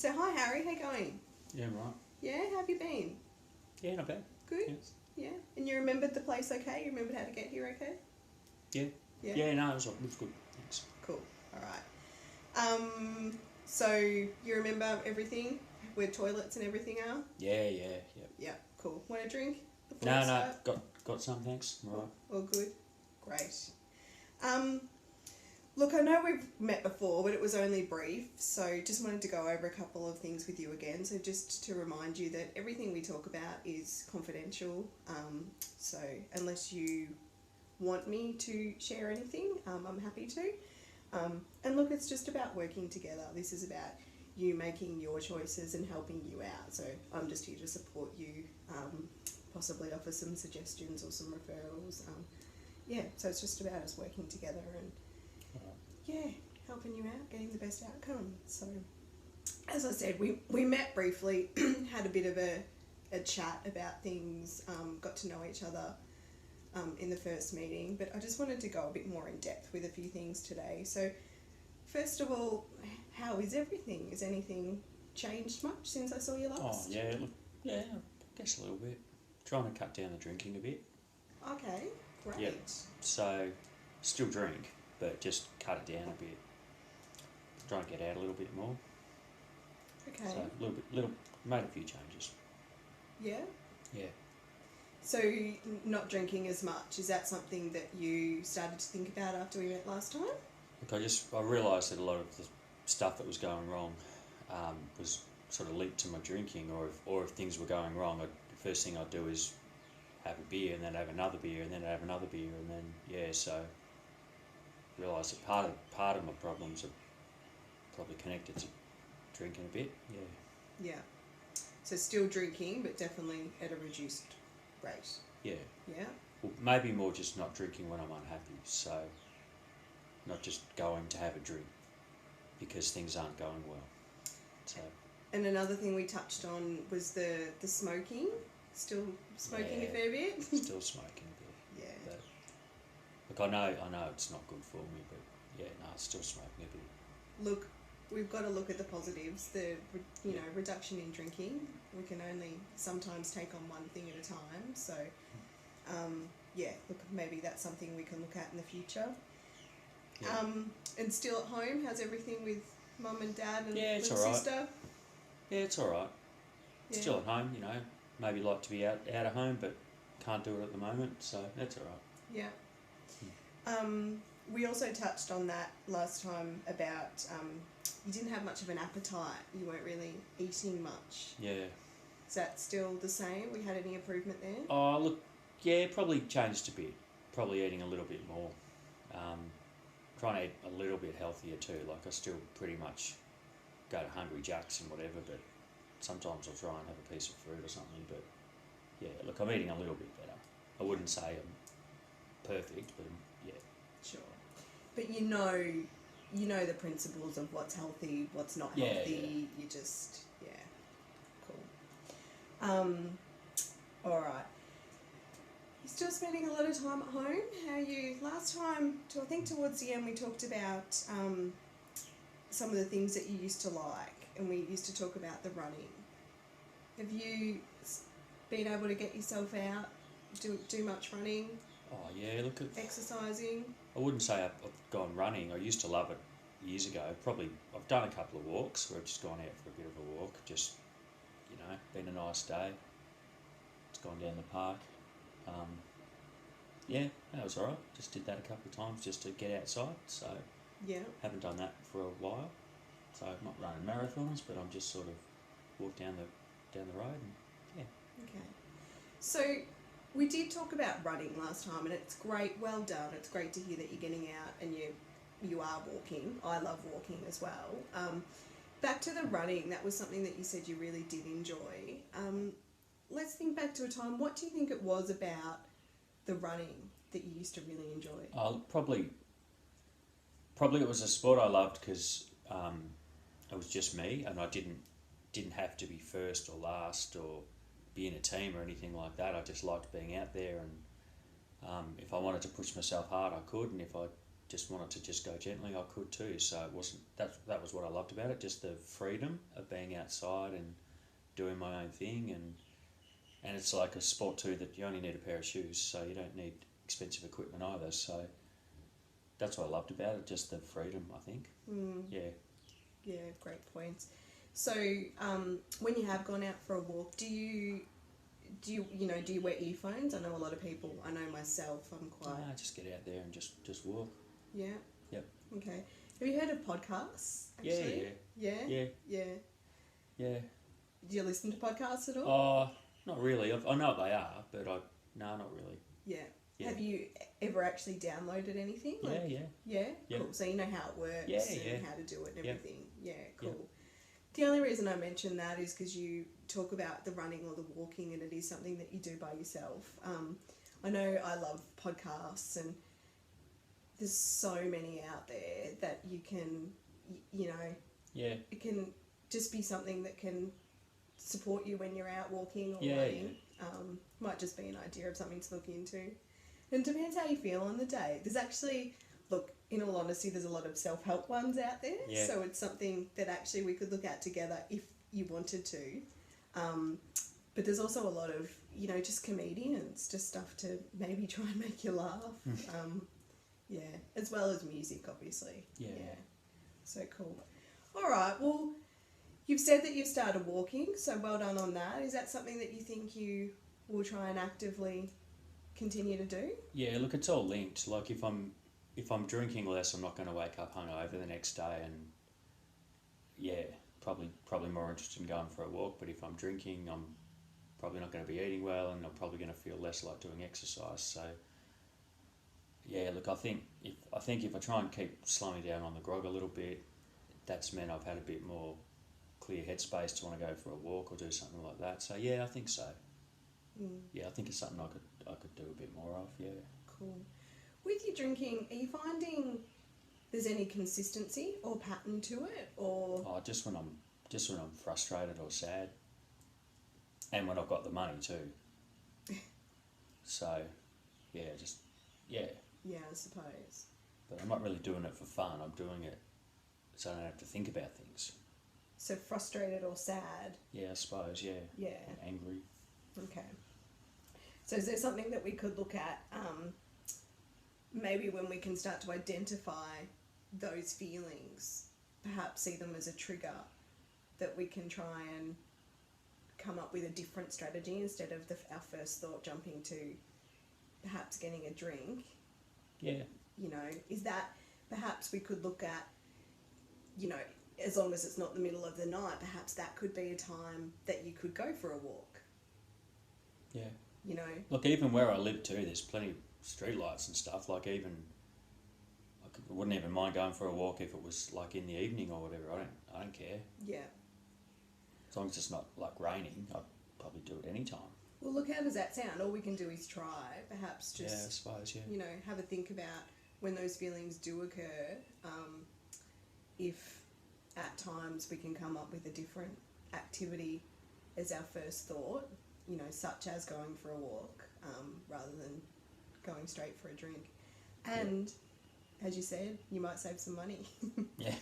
So hi Harry, how you going? Yeah, right. Yeah, how have you been? Yeah, not bad. Good? Yes. Yeah. And you remembered the place okay? You remembered how to get here okay? Yeah. Yeah. Yeah, no, it was good. Thanks. Cool. Alright. So you remember everything? Where toilets and everything are? Yeah, yeah. Yeah, cool. Want a drink before No, we no, start? got some, thanks. I'm all right. All good? Great. Um, Look, I know we've met before, but it was only brief, so just wanted to go over a couple of things with you again. So just to remind you that everything we talk about is confidential. So unless you want me to share anything, I'm happy to. And look, it's just about working together. This is about you making your choices and helping you out. So I'm just here to support you, possibly offer some suggestions or some referrals. Yeah, so it's just about us working together and yeah, helping you out, getting the best outcome. So, as I said, we met briefly, had a bit of a chat about things, got to know each other in the first meeting, but I just wanted to go a bit more in depth with a few things today. So, first of all, how is everything? Has anything changed much since I saw you last? Oh, yeah, look, yeah, I guess a little bit. Trying to cut down the drinking a bit. Okay, great. Yep. So, still drink, but just cut it down a bit. Trying to get out a little bit more. Okay. So, made a few changes. Yeah. Yeah. So, not drinking as much, is that something that you started to think about after we met last time? Look, I realised that a lot of the stuff that was going wrong was sort of linked to my drinking, or if things were going wrong, the first thing I'd do is have a beer, and then have another beer, and then have another beer, and then so realised that part of my problems are probably connected to drinking a bit. Yeah. Yeah. So still drinking, but definitely at a reduced rate. Yeah. Yeah. Well, maybe more just not drinking when I'm unhappy. So not just going to have a drink because things aren't going well. So. And another thing we touched on was the smoking. Still smoking a fair bit. Still smoking a bit. Yeah. But, look, I know it's not good for me, but yeah, no, still smoking a bit. Look, we've got to look at the positives. The reduction in drinking. We can only sometimes take on one thing at a time. So, look, maybe that's something we can look at in the future. Yeah. And still at home, how's everything with mum and dad and it's little all right. sister? Yeah, it's all right. Yeah. Still at home, maybe like to be out of home, but can't do it at the moment, so that's all right. Yeah. We also touched on that last time about you didn't have much of an appetite. You weren't really eating much. Yeah. Is that still the same? We had any improvement there? Oh, look, yeah, probably changed a bit. Probably eating a little bit more. Trying to eat a little bit healthier too. Like, I still pretty much go to Hungry Jack's and whatever, but sometimes I'll try and have a piece of fruit or something. But yeah, look, I'm eating a little bit better. I wouldn't say I'm perfect, but yeah. Sure. But you know the principles of what's healthy, what's not healthy. Yeah. You just, cool. All right. You're still spending a lot of time at home. How you? Last time, I think towards the end, we talked about some of the things that you used to like, and we used to talk about the running. Have you been able to get yourself out, do much running? Oh yeah, look at exercising. I wouldn't say I've gone running. I used to love it years ago. Probably I've done a couple of walks where I've just gone out for a bit of a walk. Just been a nice day. Just gone down the park. Yeah, that was alright. Just did that a couple of times just to get outside. So yeah, haven't done that for a while. So I'm not running marathons, but I'm just sort of walk down the road and yeah. Okay. So we did talk about running last time, and it's great. Well done. It's great to hear that you're getting out and you are walking. I love walking as well. Back to the running. That was something that you said you really did enjoy. Let's think back to a time. What do you think it was about the running that you used to really enjoy? Probably it was a sport I loved because it was just me, and I didn't have to be first or last or be in a team or anything like that. I just liked being out there, and if I wanted to push myself hard, I could, and if I just wanted to just go gently, I could too. So it wasn't that was what I loved about it, just the freedom of being outside and doing my own thing, and it's like a sport too that you only need a pair of shoes, so you don't need expensive equipment either. So that's what I loved about it, just the freedom, I think. Yeah. Yeah, great points. So, when you have gone out for a walk, do you wear earphones? I know a lot of people. I know myself. I'm quite. Nah, just get out there and just walk. Yeah. Yep. Okay. Have you heard of podcasts? Actually? Yeah. Yeah. Yeah. Yeah. Yeah. Do you listen to podcasts at all? Oh, not really. I know what they are, but no, not really. Yeah. Yeah. Have you ever actually downloaded anything? Yeah. Yeah? Yeah. Cool. So you know how it works and how to do it and Yep. everything. Yeah, cool. Yep. The only reason I mention that is because you talk about the running or the walking, and it is something that you do by yourself. I know I love podcasts, and there's so many out there that you can, Yeah. it can just be something that can support you when you're out walking or Yeah, running. Might just be an idea of something to look into. And depends how you feel on the day. There's actually, look, in all honesty, there's a lot of self-help ones out there. Yeah. So it's something that actually we could look at together if you wanted to. But there's also a lot of, just comedians, just stuff to maybe try and make you laugh. Yeah, as well as music, obviously. Yeah. So cool. All right, well, you've said that you've started walking, so well done on that. Is that something that you think you will try and actively continue to do? Yeah, look, it's all linked. Like if I'm drinking less, I'm not going to wake up hungover the next day, and yeah, probably more interested in going for a walk. But if I'm drinking, I'm probably not going to be eating well, and I'm probably going to feel less like doing exercise. So yeah, look, I think if I try and keep slowing down on the grog a little bit, that's meant I've had a bit more clear headspace to want to go for a walk or do something like that. So yeah, I think so. Yeah, I think it's something I could do a bit more of. Yeah. Cool. With your drinking, are you finding there's any consistency or pattern to it, or? Oh, just when I'm frustrated or sad, and when I've got the money too. So, yeah, Yeah, I suppose. But I'm not really doing it for fun. I'm doing it so I don't have to think about things. So frustrated or sad? Yeah, I suppose. Yeah. Yeah. And angry. Okay. So is there something that we could look at, maybe when we can start to identify those feelings, perhaps see them as a trigger, that we can try and come up with a different strategy instead of our first thought jumping to perhaps getting a drink? Yeah. Is that perhaps we could look at, as long as it's not the middle of the night, perhaps that could be a time that you could go for a walk. Yeah. Look, even where I live too, there's plenty of street lights and stuff. Like I wouldn't even mind going for a walk if it was like in the evening or whatever. I don't care. Yeah. As long as it's not like raining, I'd probably do it any time. Well, look, how does that sound? All we can do is try. Perhaps just, yeah, I suppose, yeah. Have a think about when those feelings do occur. If at times we can come up with a different activity as our first thought, such as going for a walk, rather than going straight for a drink. And, as you said, you might save some money. Yeah.